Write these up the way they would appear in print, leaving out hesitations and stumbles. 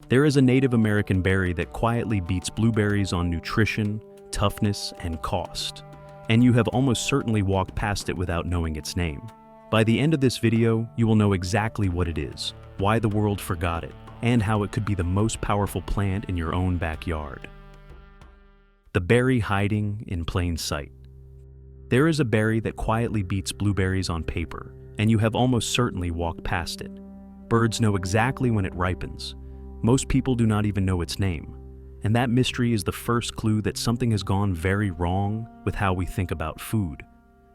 There is a Native American berry that quietly beats blueberries on nutrition, toughness, and cost. And you have almost certainly walked past it without knowing its name. By the end of this video, you will know exactly what it is, why the world forgot it, and how it could be the most powerful plant in your own backyard. The berry hiding in plain sight. There is a berry that quietly beats blueberries on paper, and you have almost certainly walked past it. Birds know exactly when it ripens. Most people do not even know its name. And that mystery is the first clue that something has gone very wrong with how we think about food.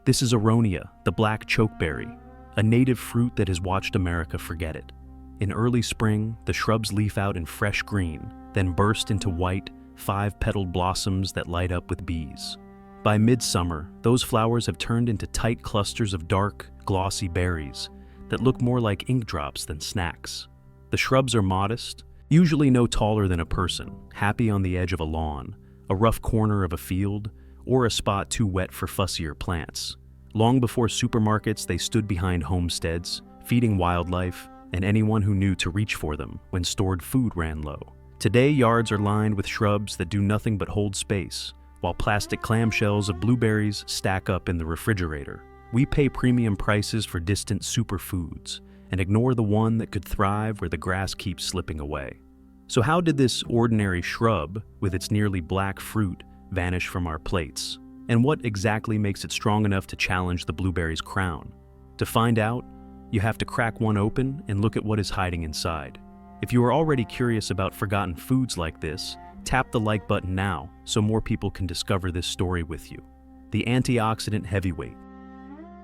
This is aronia, the black chokeberry, a native fruit that has watched America forget it. In early spring, the shrubs leaf out in fresh green, then burst into white, 5-petaled blossoms that light up with bees. By midsummer, those flowers have turned into tight clusters of dark, glossy berries that look more like ink drops than snacks. The shrubs are modest, usually no taller than a person, happy on the edge of a lawn, a rough corner of a field, or a spot too wet for fussier plants. Long before supermarkets, they stood behind homesteads, feeding wildlife and anyone who knew to reach for them when stored food ran low. Today, yards are lined with shrubs that do nothing but hold space, while plastic clamshells of blueberries stack up in the refrigerator. We pay premium prices for distant superfoods and ignore the one that could thrive where the grass keeps slipping away. So how did this ordinary shrub, with its nearly black fruit, vanish from our plates? And what exactly makes it strong enough to challenge the blueberry's crown? To find out, you have to crack one open and look at what is hiding inside. If you are already curious about forgotten foods like this, tap the like button now so more people can discover this story with you. The antioxidant heavyweight.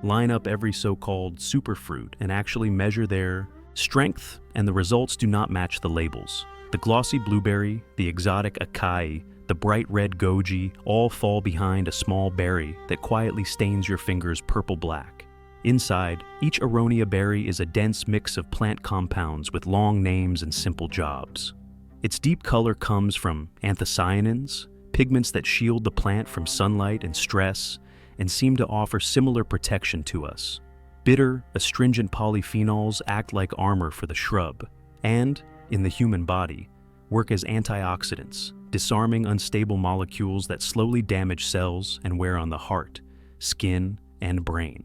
Line up every so-called superfruit and actually measure their strength, and the results do not match the labels. The glossy blueberry, the exotic acai, the bright red goji all fall behind a small berry that quietly stains your fingers purple-black. Inside, each aronia berry is a dense mix of plant compounds with long names and simple jobs. Its deep color comes from anthocyanins, pigments that shield the plant from sunlight and stress, and seem to offer similar protection to us. Bitter, astringent polyphenols act like armor for the shrub, and, in the human body, work as antioxidants, disarming unstable molecules that slowly damage cells and wear on the heart, skin, and brain.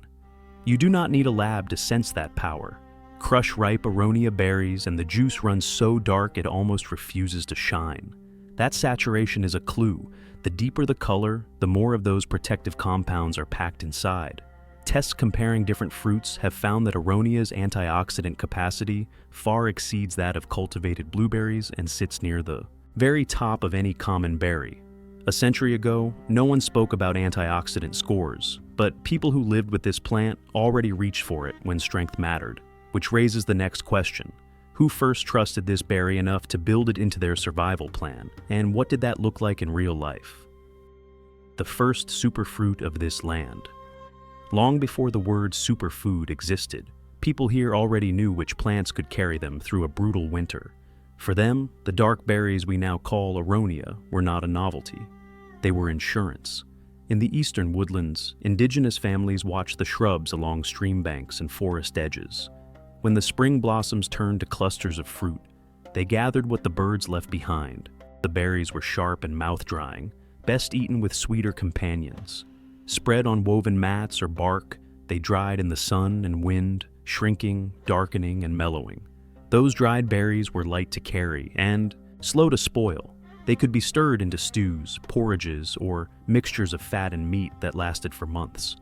You do not need a lab to sense that power. Crush ripe aronia berries and the juice runs so dark it almost refuses to shine. That saturation is a clue. The deeper the color, the more of those protective compounds are packed inside. Tests comparing different fruits have found that aronia's antioxidant capacity far exceeds that of cultivated blueberries and sits near the very top of any common berry. A century ago, no one spoke about antioxidant scores, but people who lived with this plant already reached for it when strength mattered, which raises the next question. Who first trusted this berry enough to build it into their survival plan, and what did that look like in real life? The first superfruit of this land. Long before the word superfood existed, people here already knew which plants could carry them through a brutal winter. For them, the dark berries we now call aronia were not a novelty. They were insurance. In the eastern woodlands, indigenous families watched the shrubs along stream banks and forest edges. When the spring blossoms turned to clusters of fruit, they gathered what the birds left behind. The berries were sharp and mouth-drying, best eaten with sweeter companions. Spread on woven mats or bark, they dried in the sun and wind, shrinking, darkening, and mellowing. Those dried berries were light to carry and slow to spoil. They could be stirred into stews, porridges, or mixtures of fat and meat that lasted for months.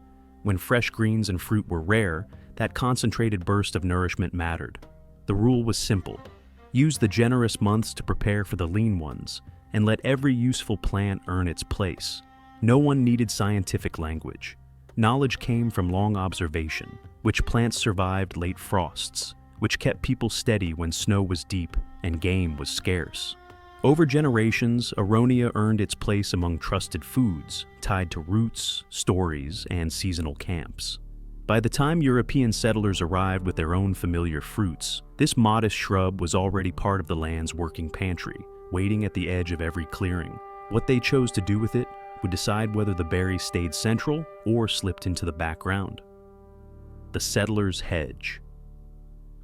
When fresh greens and fruit were rare, that concentrated burst of nourishment mattered. The rule was simple. Use the generous months to prepare for the lean ones, and let every useful plant earn its place. No one needed scientific language. Knowledge came from long observation, which plants survived late frosts, which kept people steady when snow was deep and game was scarce. Over generations, aronia earned its place among trusted foods, tied to roots, stories, and seasonal camps. By the time European settlers arrived with their own familiar fruits, this modest shrub was already part of the land's working pantry, waiting at the edge of every clearing. What they chose to do with it would decide whether the berry stayed central or slipped into the background. The settler's hedge.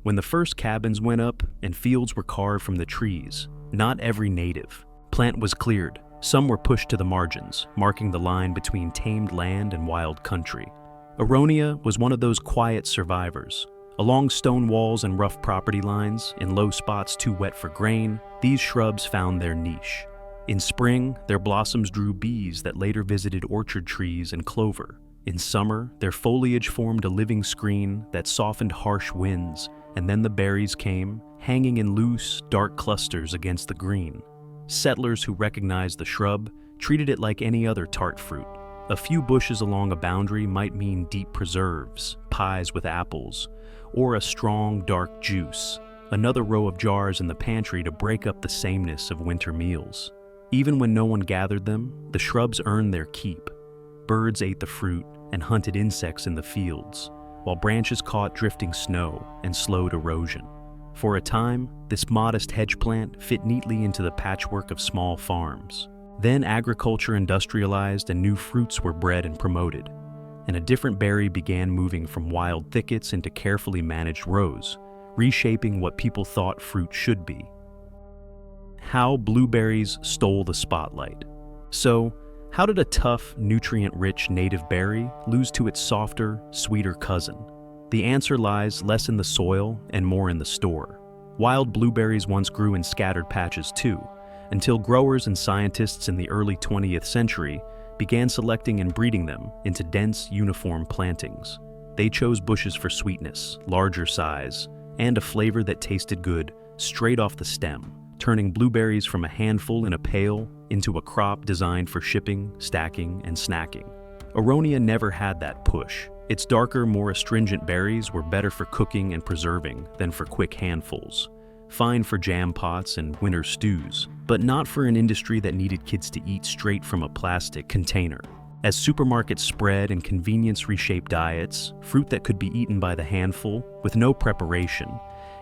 When the first cabins went up and fields were carved from the trees, not every native plant was cleared. Some were pushed to the margins, marking the line between tamed land and wild country. Aronia was one of those quiet survivors. Along stone walls and rough property lines, in low spots too wet for grain, these shrubs found their niche. In spring, their blossoms drew bees that later visited orchard trees and clover. In summer, their foliage formed a living screen that softened harsh winds, and then the berries came, hanging in loose, dark clusters against the green. Settlers who recognized the shrub treated it like any other tart fruit. A few bushes along a boundary might mean deep preserves, pies with apples, or a strong, dark juice, another row of jars in the pantry to break up the sameness of winter meals. Even when no one gathered them, the shrubs earned their keep. Birds ate the fruit and hunted insects in the fields, while branches caught drifting snow and slowed erosion. For a time, this modest hedge plant fit neatly into the patchwork of small farms. Then agriculture industrialized and new fruits were bred and promoted, and a different berry began moving from wild thickets into carefully managed rows, reshaping what people thought fruit should be. How blueberries stole the spotlight. So, how did a tough, nutrient-rich native berry lose to its softer, sweeter cousin? The answer lies less in the soil and more in the store. Wild blueberries once grew in scattered patches too, until growers and scientists in the early 20th century began selecting and breeding them into dense, uniform plantings. They chose bushes for sweetness, larger size, and a flavor that tasted good straight off the stem, turning blueberries from a handful in a pail into a crop designed for shipping, stacking, and snacking. Aronia never had that push. Its darker, more astringent berries were better for cooking and preserving than for quick handfuls. Fine for jam pots and winter stews, but not for an industry that needed kids to eat straight from a plastic container. As supermarkets spread and convenience reshaped diets, fruit that could be eaten by the handful with no preparation,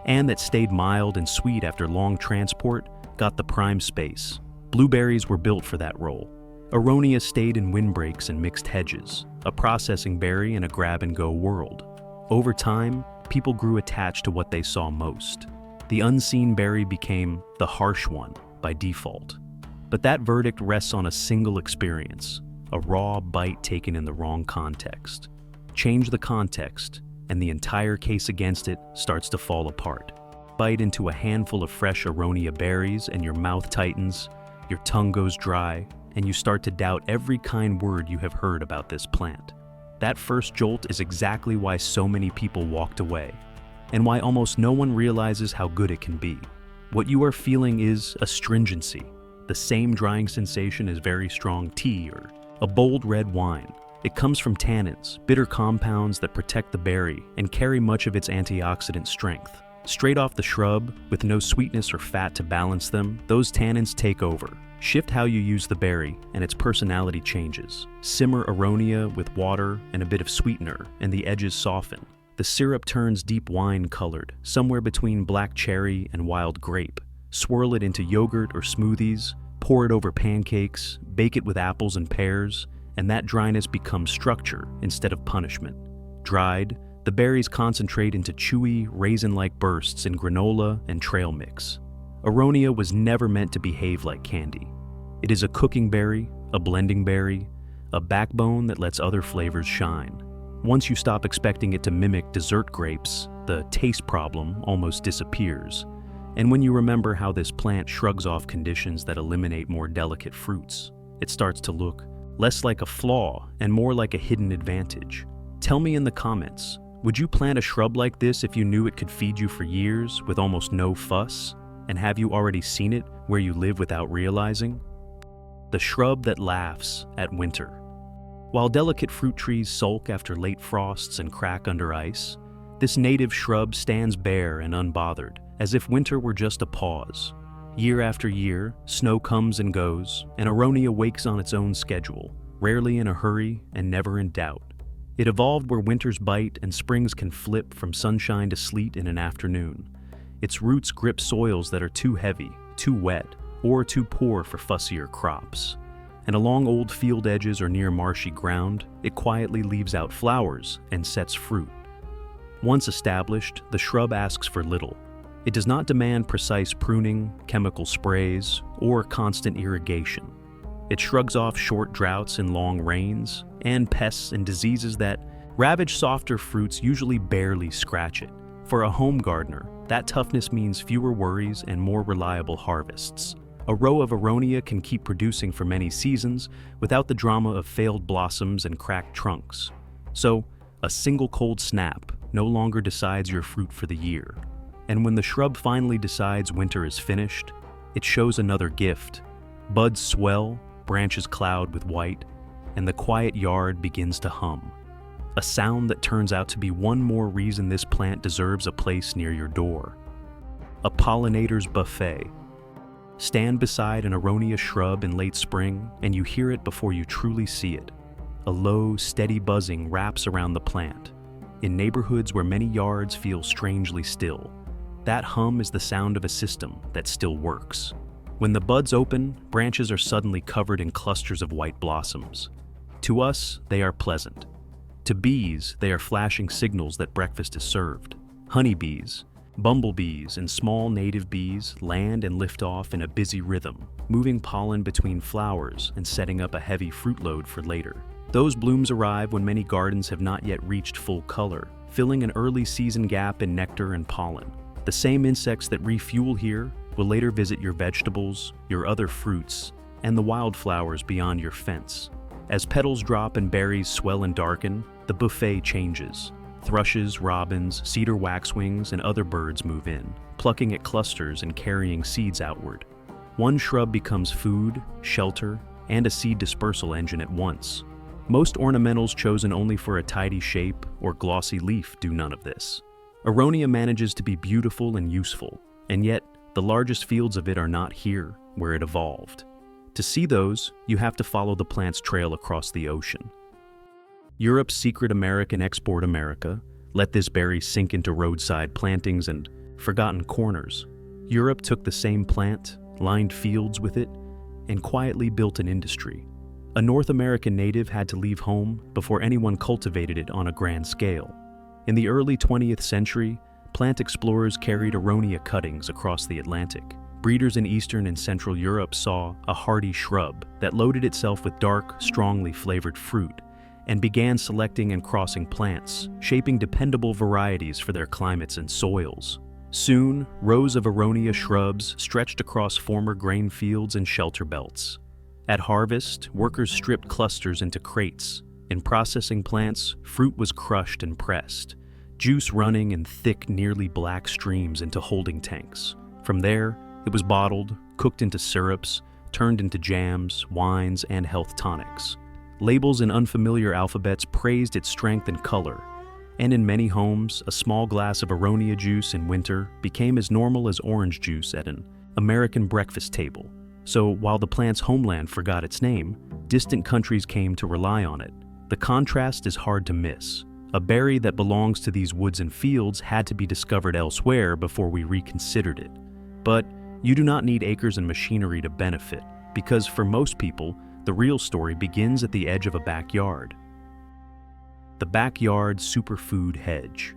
and that stayed mild and sweet after long transport, got the prime space. Blueberries were built for that role. Aronia stayed in windbreaks and mixed hedges, a processing berry in a grab-and-go world. Over time, people grew attached to what they saw most. The unseen berry became the harsh one by default. But that verdict rests on a single experience, a raw bite taken in the wrong context. Change the context, and the entire case against it starts to fall apart. Bite into a handful of fresh aronia berries and your mouth tightens, your tongue goes dry, and you start to doubt every kind word you have heard about this plant. That first jolt is exactly why so many people walked away, and why almost no one realizes how good it can be. What you are feeling is astringency, the same drying sensation as very strong tea or a bold red wine. It comes from tannins, bitter compounds that protect the berry and carry much of its antioxidant strength. Straight off the shrub, with no sweetness or fat to balance them, those tannins take over. Shift how you use the berry, and its personality changes. Simmer aronia with water and a bit of sweetener, and the edges soften. The syrup turns deep wine-colored, somewhere between black cherry and wild grape. Swirl it into yogurt or smoothies, pour it over pancakes, bake it with apples and pears, and that dryness becomes structure instead of punishment. Dried, the berries concentrate into chewy, raisin-like bursts in granola and trail mix. Aronia was never meant to behave like candy. It is a cooking berry, a blending berry, a backbone that lets other flavors shine. Once you stop expecting it to mimic dessert grapes, the taste problem almost disappears. And when you remember how this plant shrugs off conditions that eliminate more delicate fruits, it starts to look less like a flaw and more like a hidden advantage. Tell me in the comments, would you plant a shrub like this if you knew it could feed you for years with almost no fuss? And have you already seen it where you live without realizing? The shrub that laughs at winter. While delicate fruit trees sulk after late frosts and crack under ice, this native shrub stands bare and unbothered, as if winter were just a pause. Year after year, snow comes and goes, and aronia wakes on its own schedule, rarely in a hurry and never in doubt. It evolved where winters bite and springs can flip from sunshine to sleet in an afternoon. Its roots grip soils that are too heavy, too wet, or too poor for fussier crops. And along old field edges or near marshy ground, it quietly leaves out flowers and sets fruit. Once established, the shrub asks for little. It does not demand precise pruning, chemical sprays, or constant irrigation. It shrugs off short droughts and long rains, and pests and diseases that ravage softer fruits usually barely scratch it. For a home gardener, that toughness means fewer worries and more reliable harvests. A row of aronia can keep producing for many seasons without the drama of failed blossoms and cracked trunks. So, a single cold snap no longer decides your fruit for the year. And when the shrub finally decides winter is finished, it shows another gift. Buds swell, branches cloud with white, and the quiet yard begins to hum. A sound that turns out to be one more reason this plant deserves a place near your door. A pollinator's buffet. Stand beside an aronia shrub in late spring, and you hear it before you truly see it. A low, steady buzzing wraps around the plant. In neighborhoods where many yards feel strangely still, that hum is the sound of a system that still works. When the buds open, branches are suddenly covered in clusters of white blossoms. To us, they are pleasant. To bees, they are flashing signals that breakfast is served. Honeybees, bumblebees, and small native bees land and lift off in a busy rhythm, moving pollen between flowers and setting up a heavy fruit load for later. Those blooms arrive when many gardens have not yet reached full color, filling an early season gap in nectar and pollen. The same insects that refuel here will later visit your vegetables, your other fruits, and the wildflowers beyond your fence. As petals drop and berries swell and darken, the buffet changes. Thrushes, robins, cedar waxwings, and other birds move in, plucking at clusters and carrying seeds outward. One shrub becomes food, shelter, and a seed dispersal engine at once. Most ornamentals chosen only for a tidy shape or glossy leaf do none of this. Aronia manages to be beautiful and useful, and yet the largest fields of it are not here, where it evolved. To see those, you have to follow the plant's trail across the ocean. Europe's secret American export America let this berry sink into roadside plantings and forgotten corners. Europe took the same plant, lined fields with it, and quietly built an industry. A North American native had to leave home before anyone cultivated it on a grand scale. In the early 20th century, plant explorers carried aronia cuttings across the Atlantic. Breeders in Eastern and Central Europe saw a hardy shrub that loaded itself with dark, strongly flavored fruit, and began selecting and crossing plants, shaping dependable varieties for their climates and soils. Soon, rows of aronia shrubs stretched across former grain fields and shelter belts. At harvest, workers stripped clusters into crates. In processing plants, fruit was crushed and pressed, juice running in thick, nearly black streams into holding tanks. From there, it was bottled, cooked into syrups, turned into jams, wines, and health tonics. Labels in unfamiliar alphabets praised its strength and color, and in many homes, a small glass of aronia juice in winter became as normal as orange juice at an American breakfast table. So while the plant's homeland forgot its name, distant countries came to rely on it. The contrast is hard to miss. A berry that belongs to these woods and fields had to be discovered elsewhere before we reconsidered it. But you do not need acres and machinery to benefit, because for most people, the real story begins at the edge of a backyard. The backyard superfood hedge.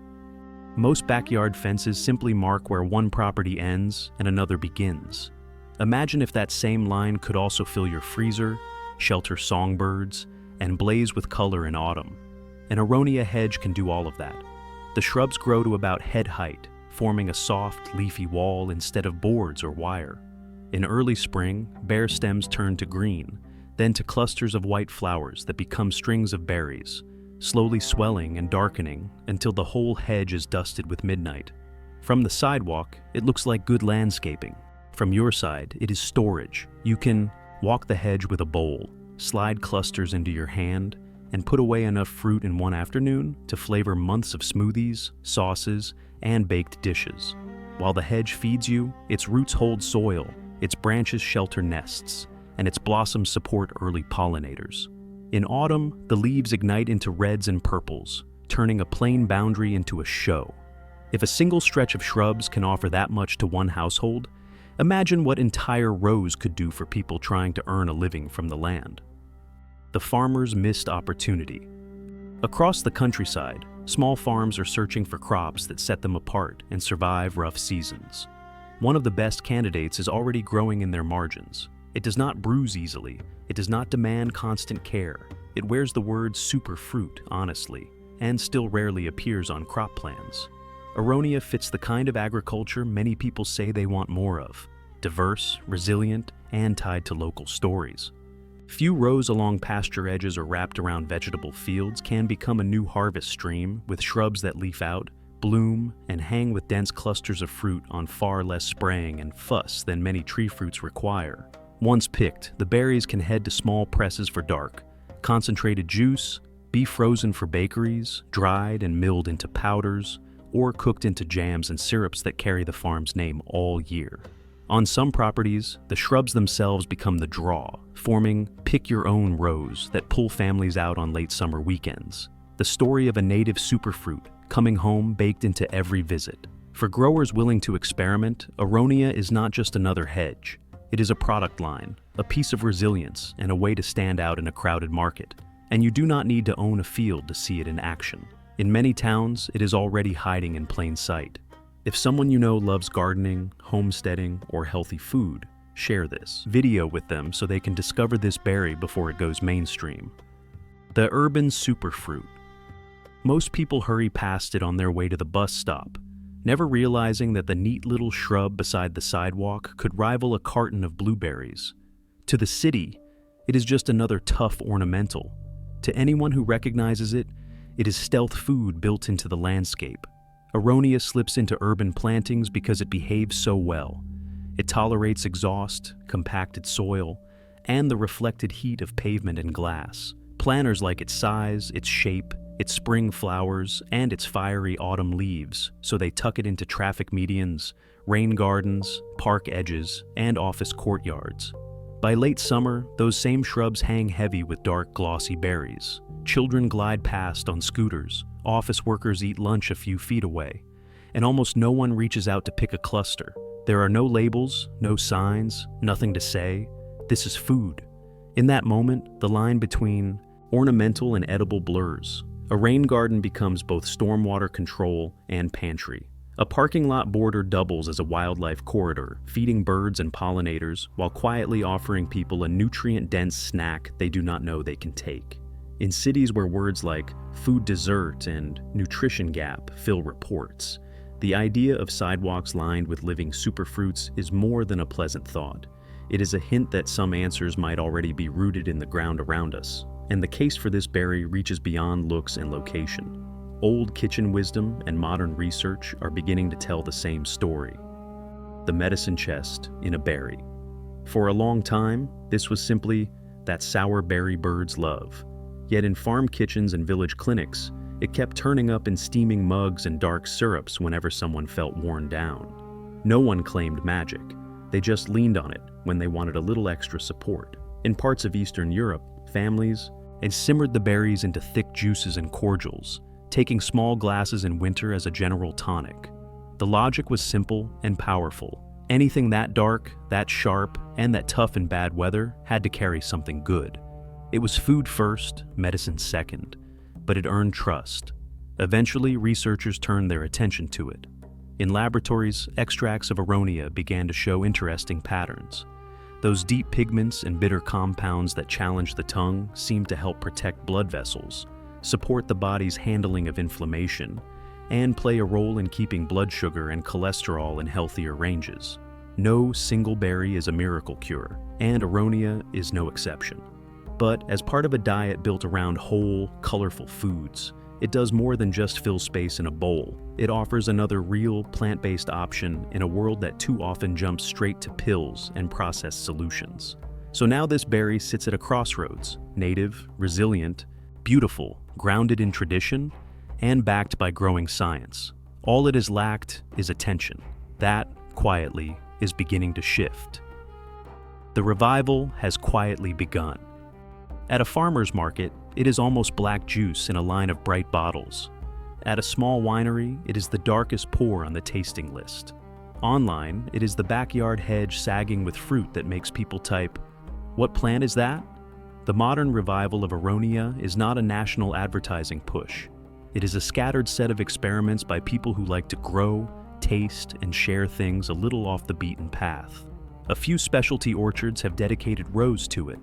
Most backyard fences simply mark where one property ends and another begins. Imagine if that same line could also fill your freezer, shelter songbirds, and blaze with color in autumn. An aronia hedge can do all of that. The shrubs grow to about head height, forming a soft, leafy wall instead of boards or wire. In early spring, bare stems turn to green, then to clusters of white flowers that become strings of berries, slowly swelling and darkening until the whole hedge is dusted with midnight. From the sidewalk, it looks like good landscaping. From your side, it is storage. You can walk the hedge with a bowl, slide clusters into your hand, and put away enough fruit in one afternoon to flavor months of smoothies, sauces, and baked dishes. While the hedge feeds you, its roots hold soil, its branches shelter nests, and its blossoms support early pollinators. In autumn, the leaves ignite into reds and purples, turning a plain boundary into a show. If a single stretch of shrubs can offer that much to one household, imagine what entire rows could do for people trying to earn a living from the land. The farmer's missed opportunity. Across the countryside, Small farms are searching for crops that set them apart and survive rough seasons. One of the best candidates is already growing in their margins. It does not bruise easily. It does not demand constant care. It wears the word superfruit honestly, and still rarely appears on crop plans. Aronia fits the kind of agriculture many people say they want more of: diverse, resilient, and tied to local stories. Few rows along pasture edges or wrapped around vegetable fields can become a new harvest stream, with shrubs that leaf out, bloom, and hang with dense clusters of fruit on far less spraying and fuss than many tree fruits require. Once picked, the berries can head to small presses for dark, concentrated juice, be frozen for bakeries, dried and milled into powders, or cooked into jams and syrups that carry the farm's name all year. On some properties, the shrubs themselves become the draw, forming pick-your-own rows that pull families out on late summer weekends. The story of a native superfruit coming home baked into every visit. For growers willing to experiment, aronia is not just another hedge. It is a product line, a piece of resilience, and a way to stand out in a crowded market. And you do not need to own a field to see it in action. In many towns, it is already hiding in plain sight. If someone you know loves gardening, homesteading, or healthy food, share this video with them so they can discover this berry before it goes mainstream. The urban superfruit. Most people hurry past it on their way to the bus stop, never realizing that the neat little shrub beside the sidewalk could rival a carton of blueberries. To the city, it is just another tough ornamental. To anyone who recognizes it, it is stealth food built into the landscape. Aronia slips into urban plantings because it behaves so well. It tolerates exhaust, compacted soil, and the reflected heat of pavement and glass. Planners like its size, its shape, its spring flowers, and its fiery autumn leaves, so they tuck it into traffic medians, rain gardens, park edges, and office courtyards. By late summer, those same shrubs hang heavy with dark, glossy berries. Children glide past on scooters, office workers eat lunch a few feet away, and almost no one reaches out to pick a cluster. There are no labels, no signs, nothing to say. This is food. In that moment, the line between ornamental and edible blurs. A rain garden becomes both stormwater control and pantry. A parking lot border doubles as a wildlife corridor, feeding birds and pollinators while quietly offering people a nutrient-dense snack they do not know they can take. In cities where words like food dessert and nutrition gap fill reports, the idea of sidewalks lined with living superfruits is more than a pleasant thought. It is a hint that some answers might already be rooted in the ground around us, and the case for this berry reaches beyond looks and location. Old kitchen wisdom and modern research are beginning to tell the same story. The medicine chest in a berry. For a long time, this was simply that sour berry birds love. Yet in farm kitchens and village clinics, it kept turning up in steaming mugs and dark syrups whenever someone felt worn down. No one claimed magic. They just leaned on it when they wanted a little extra support. In parts of Eastern Europe, families had simmered the berries into thick juices and cordials, taking small glasses in winter as a general tonic. The logic was simple and powerful. Anything that dark, that sharp, and that tough in bad weather had to carry something good. It was food first, medicine second, but it earned trust. Eventually, researchers turned their attention to it. In laboratories, extracts of aronia began to show interesting patterns. Those deep pigments and bitter compounds that challenge the tongue seemed to help protect blood vessels, support the body's handling of inflammation, and play a role in keeping blood sugar and cholesterol in healthier ranges. No single berry is a miracle cure, and aronia is no exception. But as part of a diet built around whole, colorful foods, it does more than just fill space in a bowl. It offers another real, plant-based option in a world that too often jumps straight to pills and processed solutions. So now this berry sits at a crossroads, native, resilient, beautiful, grounded in tradition, and backed by growing science. All it has lacked is attention. That, quietly, is beginning to shift. The revival has quietly begun. At a farmer's market, it is almost black juice in a line of bright bottles. At a small winery, it is the darkest pour on the tasting list. Online, it is the backyard hedge sagging with fruit that makes people type, "What plant is that?" The modern revival of aronia is not a national advertising push. It is a scattered set of experiments by people who like to grow, taste, and share things a little off the beaten path. A few specialty orchards have dedicated rows to it,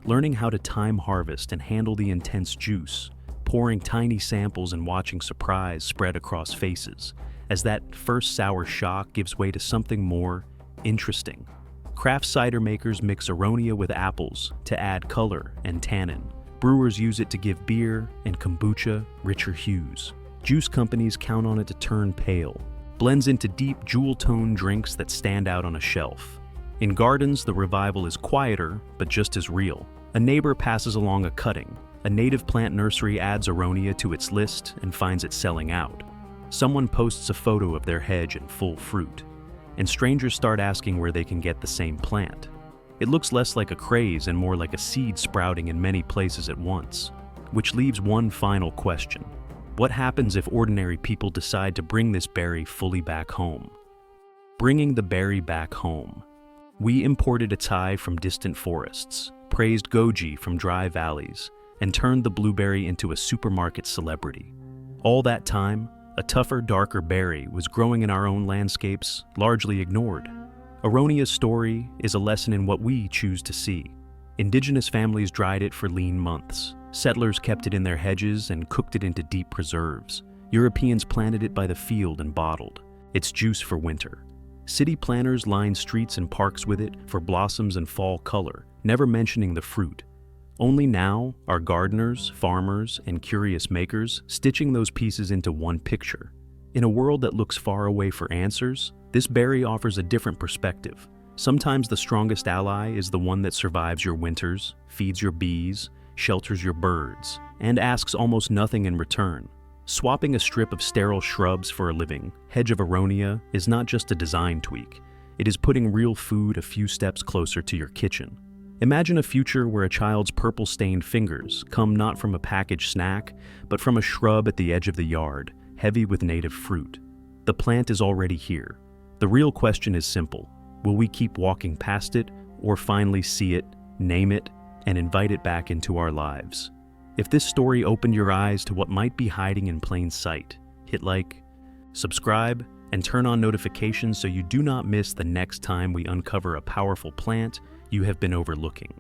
learning how to time harvest and handle the intense juice, pouring tiny samples and watching surprise spread across faces, as that first sour shock gives way to something more interesting. Craft cider makers mix aronia with apples to add color and tannin. Brewers use it to give beer and kombucha richer hues. Juice companies count on it to turn pale. Blends into deep jewel-tone drinks that stand out on a shelf. In gardens, the revival is quieter, but just as real. A neighbor passes along a cutting. A native plant nursery adds aronia to its list and finds it selling out. Someone posts a photo of their hedge in full fruit, and strangers start asking where they can get the same plant. It looks less like a craze and more like a seed sprouting in many places at once, which leaves one final question. What happens if ordinary people decide to bring this berry fully back home? Bringing the berry back home. We imported its high from distant forests, praised goji from dry valleys, and turned the blueberry into a supermarket celebrity. All that time, a tougher, darker berry was growing in our own landscapes, largely ignored. Aronia's story is a lesson in what we choose to see. Indigenous families dried it for lean months. Settlers kept it in their hedges and cooked it into deep preserves. Europeans planted it by the field and bottled its juice for winter. City planners lined streets and parks with it for blossoms and fall color, never mentioning the fruit. Only now are gardeners, farmers, and curious makers stitching those pieces into one picture. In a world that looks far away for answers, this berry offers a different perspective. Sometimes the strongest ally is the one that survives your winters, feeds your bees, shelters your birds, and asks almost nothing in return. Swapping a strip of sterile shrubs for a living hedge of aronia is not just a design tweak. It is putting real food a few steps closer to your kitchen. Imagine a future where a child's purple-stained fingers come not from a packaged snack, but from a shrub at the edge of the yard, heavy with native fruit. The plant is already here. The real question is simple. Will we keep walking past it, or finally see it, name it, and invite it back into our lives? If this story opened your eyes to what might be hiding in plain sight, hit like, subscribe, and turn on notifications so you do not miss the next time we uncover a powerful plant you have been overlooking.